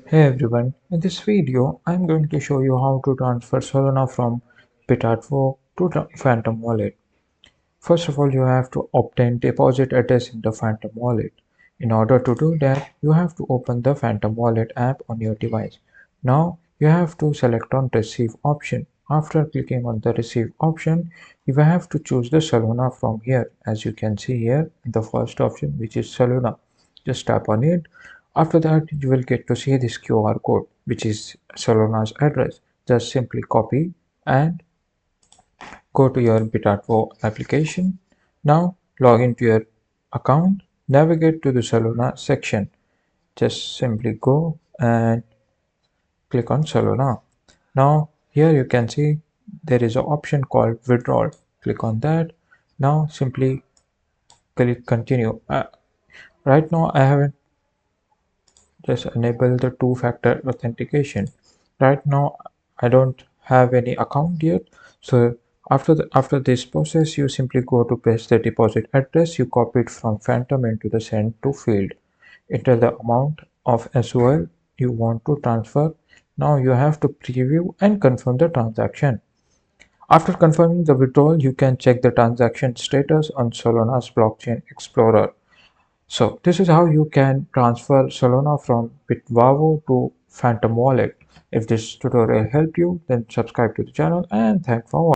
Hey everyone, in this video I'm going to show you how to transfer Solana from Bitvavo to the Phantom wallet. First of all, you have to obtain deposit address in the Phantom wallet. In order to do that, you have to open the Phantom wallet app on your device. Now you have to select on receive option. After clicking on the receive option, you will have to choose the Solana from here. As you can see here, the first option, which is Solana. Just tap on it. After that, you will get to see this QR code, which is Solana's address. Just simply copy and go to your Bitvavo application. Now log into your account, navigate to the Solana section. Just simply go and click on Solana. Now here you can see there is an option called withdrawal. Click on that. Now simply click continue. Right now I haven't just enable the two-factor authentication. Right now I don't have any account yet, so after this process you simply go to paste the deposit address you copied from Phantom into the send to field. Enter the amount of SOL you want to transfer. Now you have to preview and confirm the transaction. After confirming the withdrawal, you can check the transaction status on Solana's blockchain explorer. So this is how you can transfer Solana from Bitvavo to Phantom wallet. If this tutorial helped you, then subscribe to the channel and thanks for watching.